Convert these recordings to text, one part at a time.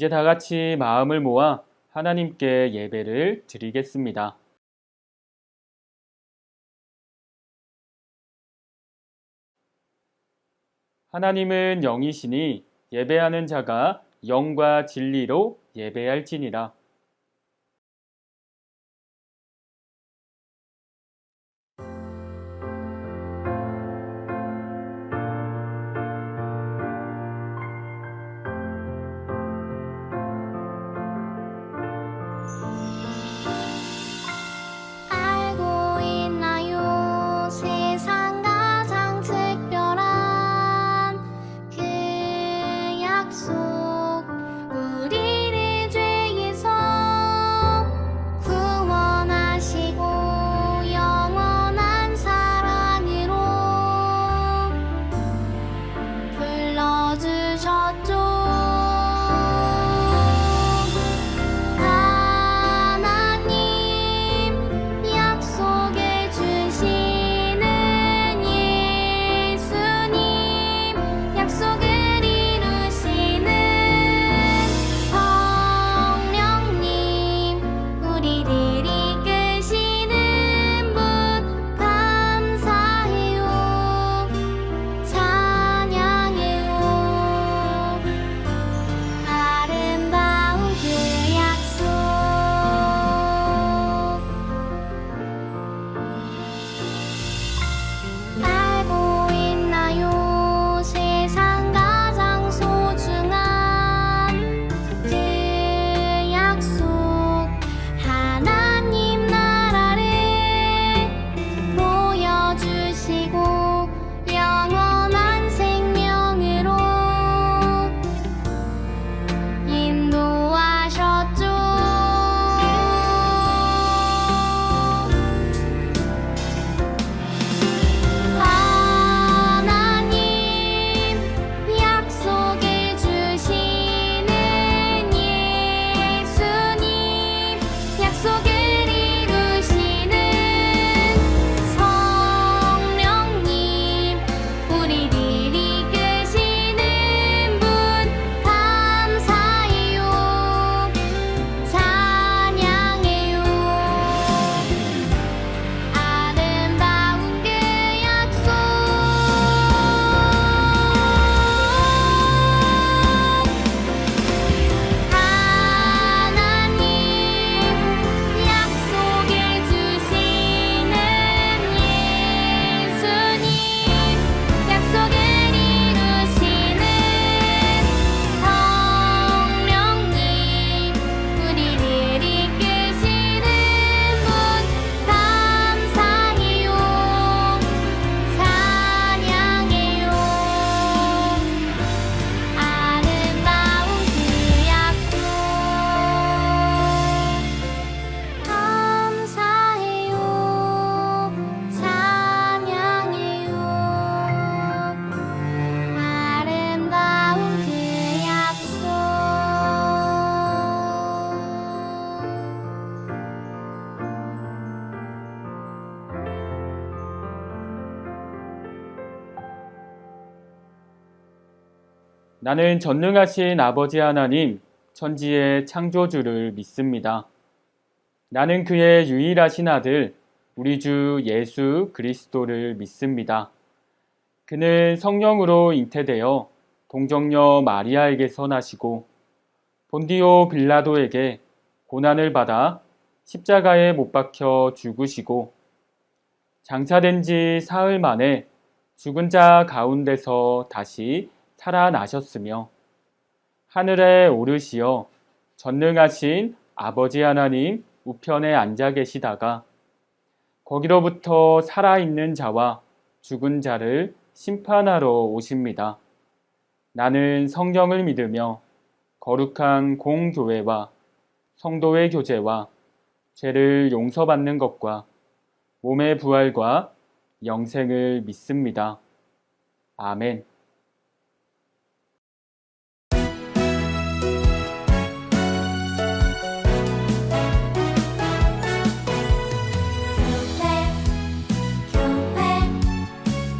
이제 다 같이 마음을 모아 하나님께 예배를 드리겠습니다. 하나님은 영이시니 예배하는 자가 영과 진리로 예배할지니라. 알고 있나요? 세상 가장 특별한 그 약속, 우리를 죄에서 구원하시고 영원한 사랑으로 불러주셨죠. 약속해 주시는 예수님, 약속을 이루시는 성령님, 우리를 이끄시는 분 감사해요, 찬양해요. 아름다운 그 약속, 알고 있나요? 세상 가장 소중한 그 약속, 하나님 나라를 보여주시고 영원한 생명으로 인도하셨죠. 하나님 약속해 주시는 예수님, 약속을 이루시는 성령님, 우리를 이끄시는 분 감사해요, 찬양해요. 아름다운 그 약속, 하나님 약속해 주시는 예수님, 약속을 이루시는 성령님, 우리를 이끄시는 분 감사해요, 찬양해요. 아름다운 그 약속, 감사해요, 찬양해요. 아름다운 그 약속. 나는 전능하신 아버지 하나님, 천지의 창조주를 믿습니다. 나는 그의 유일하신 아들, 우리 주 예수 그리스도를 믿습니다. 그는 성령으로 잉태되어 동정녀 마리아에게서 나시고 본디오 빌라도에게 고난을 받아 십자가에 못 박혀 죽으시고 장사된 지 사흘 만에 죽은 자 가운데서 다시 살아나셨으며 하늘에 오르시어 전능하신 아버지 하나님 우편에 앉아 계시다가 거기로부터 살아있는 자와 죽은 자를 심판하러 오십니다. 나는 성령을 믿으며 거룩한 공교회와 성도의 교제와 죄를 용서받는 것과 몸의 부활과 영생을 믿습니다. 아멘.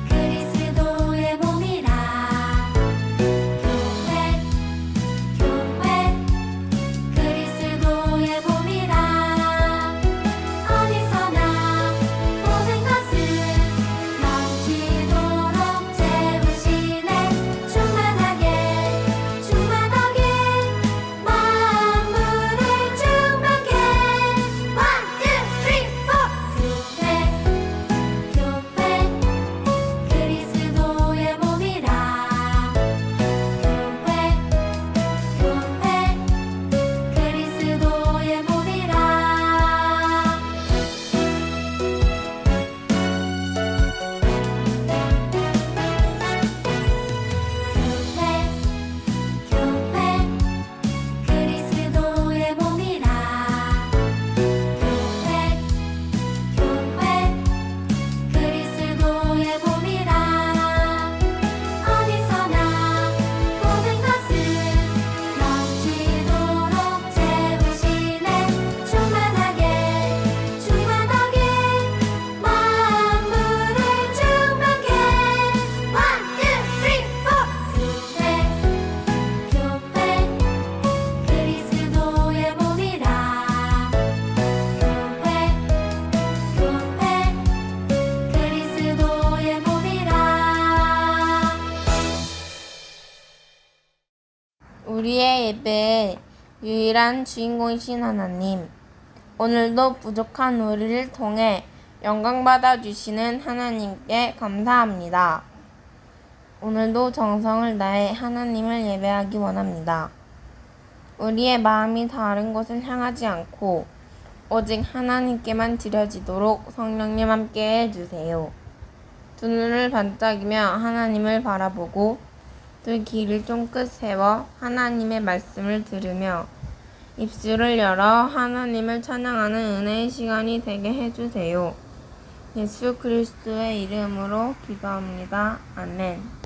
그리스도의 몸이라. 교회 우리의 예배의 유일한 주인공이신 하나님, 오늘도 부족한 우리를 통해 영광받아 주시는 하나님께 감사합니다. 오늘도 정성을 다해 하나님을 예배하기 원합니다. 우리의 마음이 다른 곳을 향하지 않고 오직 하나님께만 드려지도록 성령님 함께 해주세요. 두 눈을 반짝이며 하나님을 바라보고 두 귀를 쫑긋 세워 하나님의 말씀을 들으며 입술을 열어 하나님을 찬양하는 은혜의 시간이 되게 해주세요. 예수 그리스도의 이름으로 기도합니다. 아멘.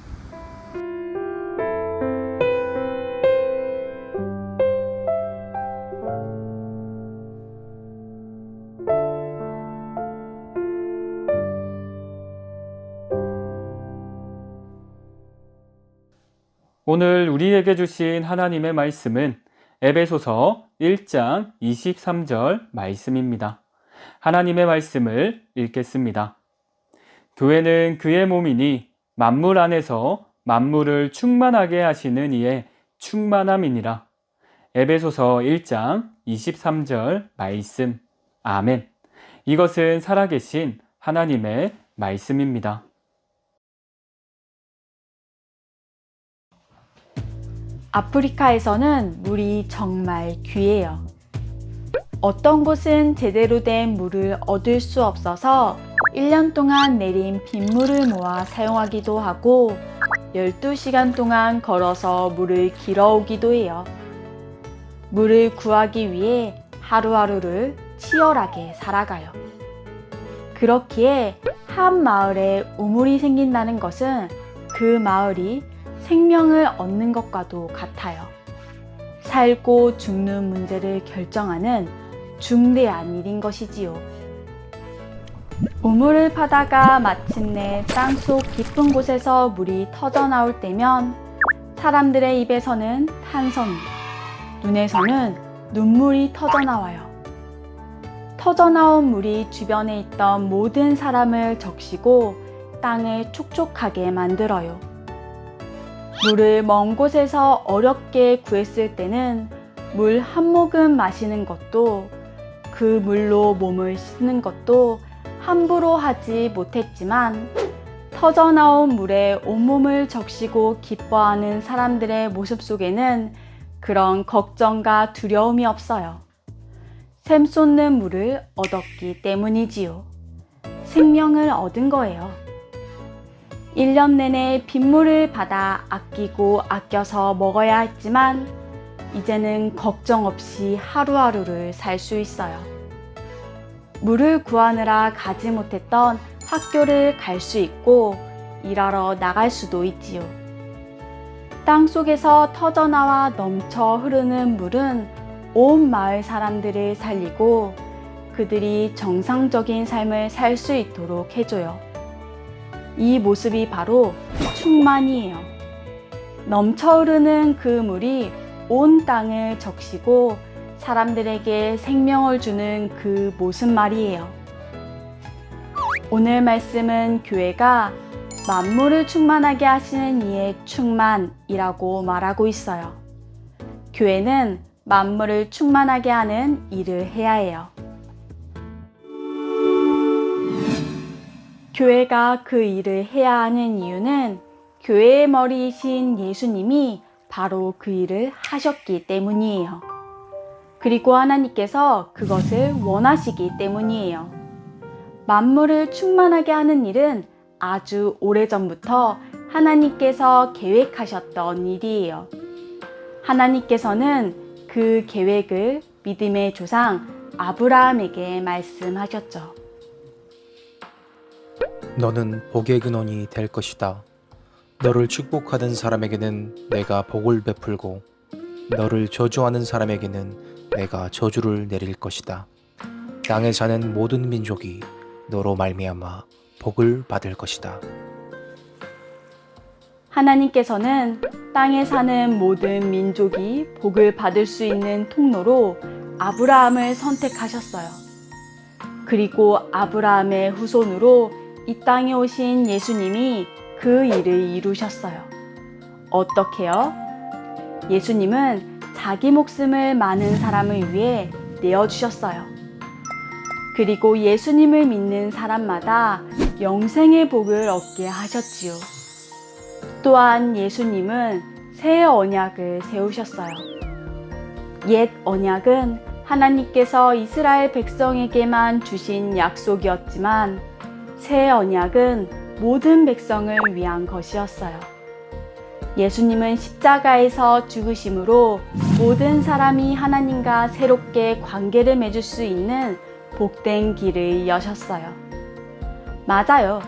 오늘 우리에게 주신 하나님의 말씀은 에베소서 1장 23절 말씀입니다. 하나님의 말씀을 읽겠습니다. 교회는 그의 몸이니 만물 안에서 만물을 충만하게 하시는 이의 충만함이니라. 에베소서 1장 23절 말씀. 아멘. 이것은 살아계신 하나님의 말씀입니다. 아프리카에서는 물이 정말 귀해요. 어떤 곳은 제대로 된 물을 얻을 수 없어서 1년 동안 내린 빗물을 모아 사용하기도 하고 12시간 동안 걸어서 물을 길어오기도 해요. 물을 구하기 위해 하루하루를 치열하게 살아가요. 그렇기에 한 마을에 우물이 생긴다는 것은 그 마을이 생명을 얻는 것과도 같아요. 살고 죽는 문제를 결정하는 중대한 일인 것이지요. 우물을 파다가 마침내 땅속 깊은 곳에서 물이 터져 나올 때면 사람들의 입에서는 탄성이, 눈에서는 눈물이 터져 나와요. 터져 나온 물이 주변에 있던 모든 사람을 적시고 땅을 촉촉하게 만들어요. 물을 먼 곳에서 어렵게 구했을 때는 물 한 모금 마시는 것도 그 물로 몸을 씻는 것도 함부로 하지 못했지만 터져 나온 물에 온몸을 적시고 기뻐하는 사람들의 모습 속에는 그런 걱정과 두려움이 없어요. 샘솟는 물을 얻었기 때문이지요. 생명을 얻은 거예요. 1년 내내 빗물을 받아 아끼고 아껴서 먹어야 했지만 이제는 걱정 없이 하루하루를 살 수 있어요. 물을 구하느라 가지 못했던 학교를 갈 수 있고 일하러 나갈 수도 있지요. 땅 속에서 터져나와 넘쳐 흐르는 물은 온 마을 사람들을 살리고 그들이 정상적인 삶을 살 수 있도록 해줘요. 이 모습이 바로 충만이에요. 넘쳐 흐르는 그 물이 온 땅을 적시고 사람들에게 생명을 주는 그 모습 말이에요. 오늘 말씀은 교회가 만물을 충만하게 하시는 이의 충만이라고 말하고 있어요. 교회는 만물을 충만하게 하는 일을 해야 해요. 교회가 그 일을 해야 하는 이유는 교회의 머리이신 예수님이 바로 그 일을 하셨기 때문이에요. 그리고 하나님께서 그것을 원하시기 때문이에요. 만물을 충만하게 하는 일은 아주 오래전부터 하나님께서 계획하셨던 일이에요. 하나님께서는 그 계획을 믿음의 조상 아브라함에게 말씀하셨죠. 너는 복의 근원이 될 것이다. 너를 축복하는 사람에게는 내가 복을 베풀고 너를 저주하는 사람에게는 내가 저주를 내릴 것이다. 땅에 사는 모든 민족이 너로 말미암아 복을 받을 것이다. 하나님께서는 땅에 사는 모든 민족이 복을 받을 수 있는 통로로 아브라함을 선택하셨어요. 그리고 아브라함의 후손으로 이 땅에 오신 예수님이 그 일을 이루셨어요. 어떻게요? 예수님은 자기 목숨을 많은 사람을 위해 내어주셨어요. 그리고 예수님을 믿는 사람마다 영생의 복을 얻게 하셨지요. 또한 예수님은 새 언약을 세우셨어요. 옛 언약은 하나님께서 이스라엘 백성에게만 주신 약속이었지만 새 언약은 모든 백성을 위한 것이었어요. 예수님은 십자가에서 죽으심으로 모든 사람이 하나님과 새롭게 관계를 맺을 수 있는 복된 길을 여셨어요. 맞아요.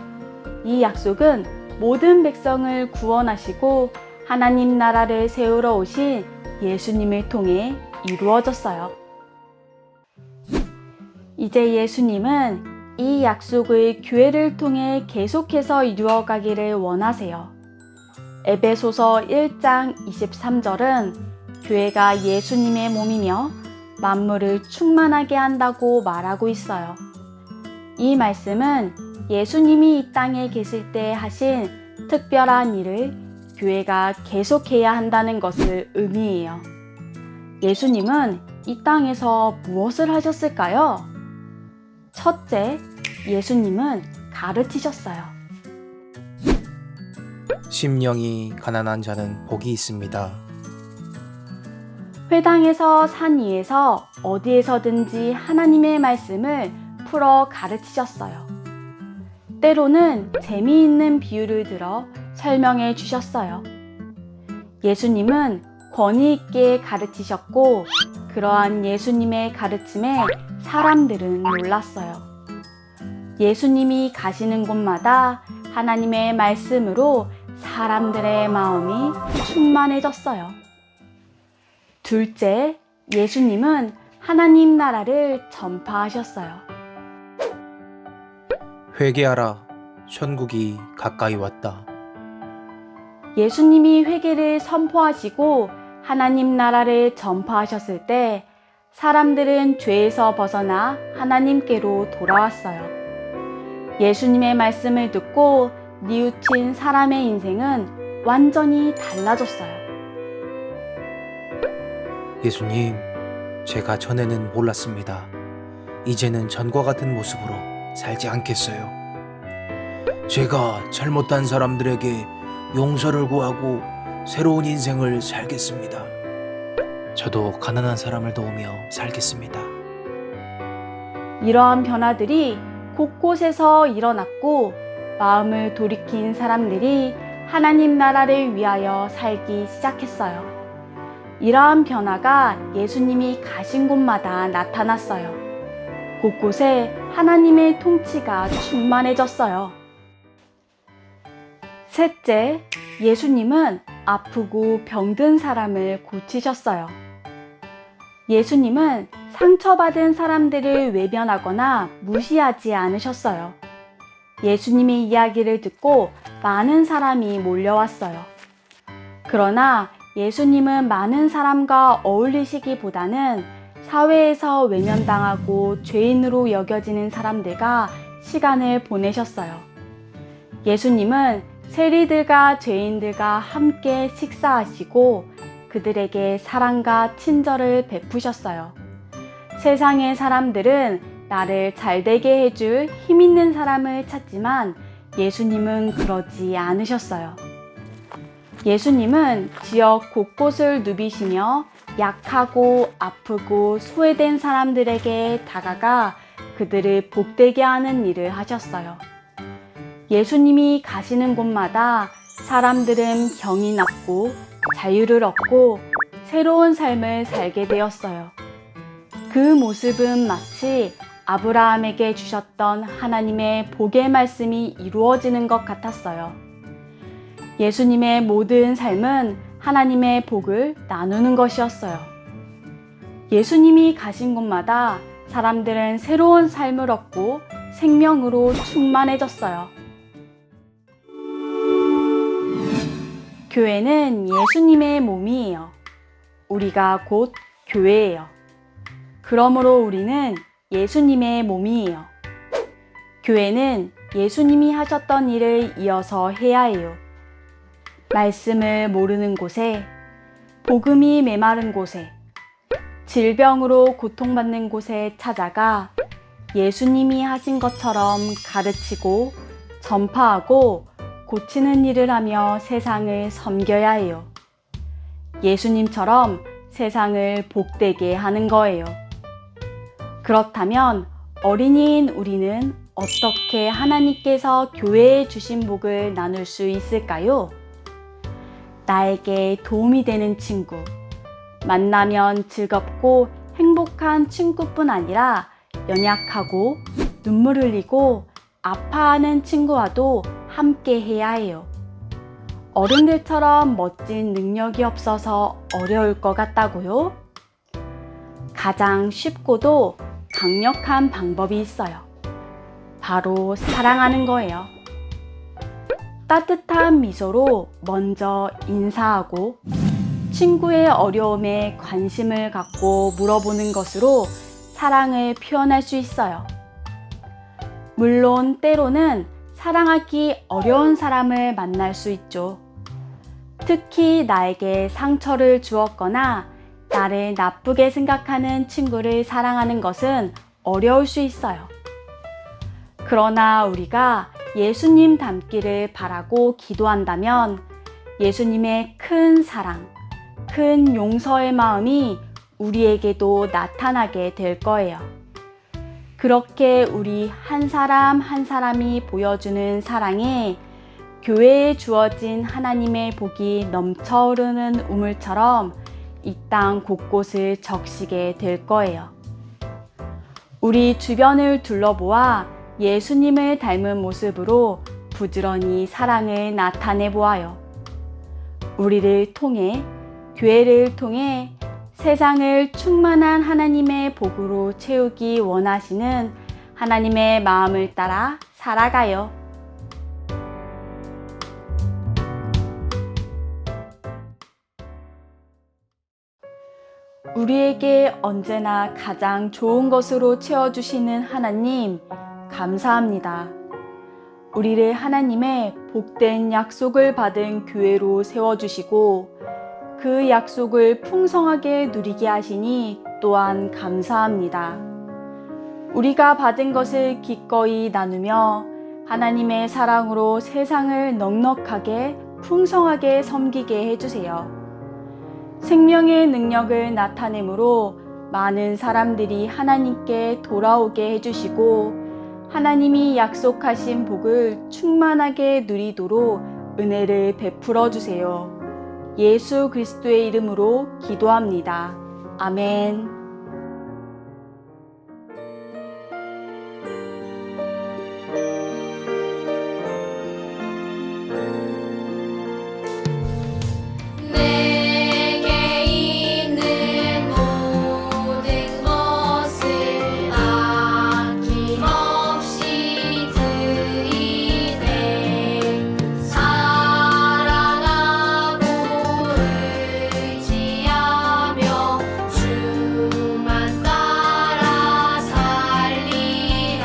이 약속은 모든 백성을 구원하시고 하나님 나라를 세우러 오신 예수님을 통해 이루어졌어요. 이제 예수님은 이 약속을 교회를 통해 계속해서 이루어가기를 원하세요. 에베소서 1장 23절은 교회가 예수님의 몸이며 만물을 충만하게 한다고 말하고 있어요. 이 말씀은 예수님이 이 땅에 계실 때 하신 특별한 일을 교회가 계속해야 한다는 것을 의미해요. 예수님은 이 땅에서 무엇을 하셨을까요? 첫째, 예수님은 가르치셨어요. 심령이 가난한 자는 복이 있습니다. 회당에서 산 위에서 어디에서든지 하나님의 말씀을 풀어 가르치셨어요. 때로는 재미있는 비유를 들어 설명해 주셨어요. 예수님은 권위 있게 가르치셨고 그러한 예수님의 가르침에 사람들은 놀랐어요. 예수님이 가시는 곳마다 하나님의 말씀으로 사람들의 마음이 충만해졌어요. 둘째, 예수님은 하나님 나라를 전파하셨어요. 회개하라, 천국이 가까이 왔다. 예수님이 회개를 선포하시고 하나님 나라를 전파하셨을 때 사람들은 죄에서 벗어나 하나님께로 돌아왔어요. 예수님의 말씀을 듣고 뉘우친 사람의 인생은 완전히 달라졌어요. 예수님, 제가 전에는 몰랐습니다. 이제는 전과 같은 모습으로 살지 않겠어요. 제가 잘못한 사람들에게 용서를 구하고 새로운 인생을 살겠습니다. 저도 가난한 사람을 도우며 살겠습니다. 이러한 변화들이 곳곳에서 일어났고 마음을 돌이킨 사람들이 하나님 나라를 위하여 살기 시작했어요. 이러한 변화가 예수님이 가신 곳마다 나타났어요. 곳곳에 하나님의 통치가 충만해졌어요. 셋째, 예수님은 아프고 병든 사람을 고치셨어요. 예수님은 상처받은 사람들을 외면하거나 무시하지 않으셨어요. 예수님의 이야기를 듣고 많은 사람이 몰려왔어요. 그러나 예수님은 많은 사람과 어울리시기보다는 사회에서 외면당하고 죄인으로 여겨지는 사람들과 시간을 보내셨어요. 예수님은 세리들과 죄인들과 함께 식사하시고 그들에게 사랑과 친절을 베푸셨어요. 세상의 사람들은 나를 잘되게 해줄 힘 있는 사람을 찾지만 예수님은 그러지 않으셨어요. 예수님은 지역 곳곳을 누비시며 약하고 아프고 소외된 사람들에게 다가가 그들을 복되게 하는 일을 하셨어요. 예수님이 가시는 곳마다 사람들은 병이 낫고 자유를 얻고 새로운 삶을 살게 되었어요. 그 모습은 마치 아브라함에게 주셨던 하나님의 복의 말씀이 이루어지는 것 같았어요. 예수님의 모든 삶은 하나님의 복을 나누는 것이었어요. 예수님이 가신 곳마다 사람들은 새로운 삶을 얻고 생명으로 충만해졌어요. 교회는 예수님의 몸이에요. 우리가 곧 교회예요. 그러므로 우리는 예수님의 몸이에요. 교회는 예수님이 하셨던 일을 이어서 해야 해요. 말씀을 모르는 곳에, 복음이 메마른 곳에, 질병으로 고통받는 곳에 찾아가 예수님이 하신 것처럼 가르치고 전파하고 고치는 일을 하며 세상을 섬겨야 해요. 예수님처럼 세상을 복되게 하는 거예요. 그렇다면 어린이인 우리는 어떻게 하나님께서 교회에 주신 복을 나눌 수 있을까요? 나에게 도움이 되는 친구, 만나면 즐겁고 행복한 친구뿐 아니라 연약하고 눈물 흘리고 아파하는 친구와도 함께 해야 해요. 어른들처럼 멋진 능력이 없어서 어려울 것 같다고요? 가장 쉽고도 강력한 방법이 있어요. 바로 사랑하는 거예요. 따뜻한 미소로 먼저 인사하고 친구의 어려움에 관심을 갖고 물어보는 것으로 사랑을 표현할 수 있어요. 물론 때로는 사랑하기 어려운 사람을 만날 수 있죠. 특히 나에게 상처를 주었거나 나를 나쁘게 생각하는 친구를 사랑하는 것은 어려울 수 있어요. 그러나 우리가 예수님 닮기를 바라고 기도한다면 예수님의 큰 사랑, 큰 용서의 마음이 우리에게도 나타나게 될 거예요. 그렇게 우리 한 사람 한 사람이 보여주는 사랑에 교회에 주어진 하나님의 복이 넘쳐흐르는 우물처럼 이 땅 곳곳을 적시게 될 거예요. 우리 주변을 둘러보아 예수님을 닮은 모습으로 부지런히 사랑을 나타내 보아요. 우리를 통해, 교회를 통해 세상을 충만한 하나님의 복으로 채우기 원하시는 하나님의 마음을 따라 살아가요. 우리에게 언제나 가장 좋은 것으로 채워주시는 하나님, 감사합니다. 우리를 하나님의 복된 약속을 받은 교회로 세워주시고 그 약속을 풍성하게 누리게 하시니 또한 감사합니다. 우리가 받은 것을 기꺼이 나누며 하나님의 사랑으로 세상을 넉넉하게 풍성하게 섬기게 해주세요. 생명의 능력을 나타내므로 많은 사람들이 하나님께 돌아오게 해주시고 하나님이 약속하신 복을 충만하게 누리도록 은혜를 베풀어 주세요. 예수 그리스도의 이름으로 기도합니다. 아멘. 내게 있는 모든 것을 아낌없이 드리네. 사랑하고 의지하며 주만 따라 살리라.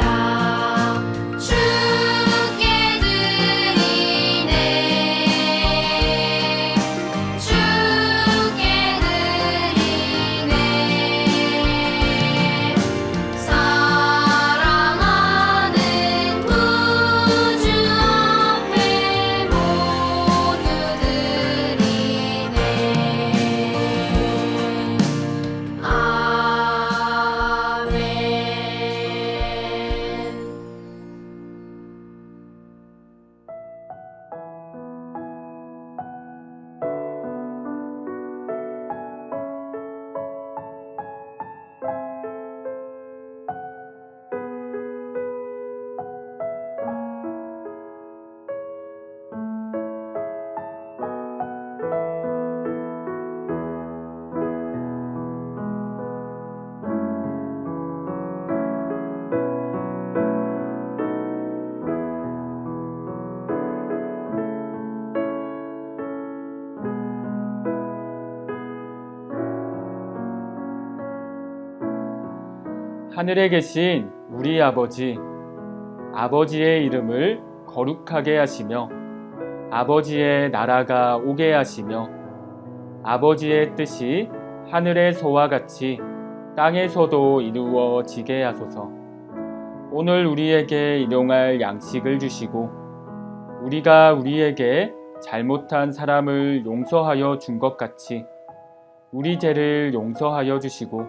주께 드리네. 주께 드리네. 사랑하는 구주 앞에 모두 드리네. 아멘. 하늘에 계신 우리 아버지, 아버지의 이름을 거룩하게 하시며 아버지의 나라가 오게 하시며 아버지의 뜻이 하늘에서와 같이 땅에서도 이루어지게 하소서. 오늘 우리에게 일용할 양식을 주시고 우리가 우리에게 잘못한 사람을 용서하여 준 것 같이 우리 죄를 용서하여 주시고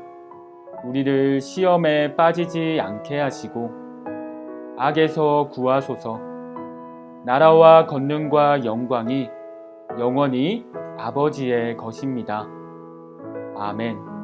우리를 시험에 빠지지 않게 하시고 악에서 구하소서. 나라와 권능과 영광이 영원히 아버지의 것입니다. 아멘.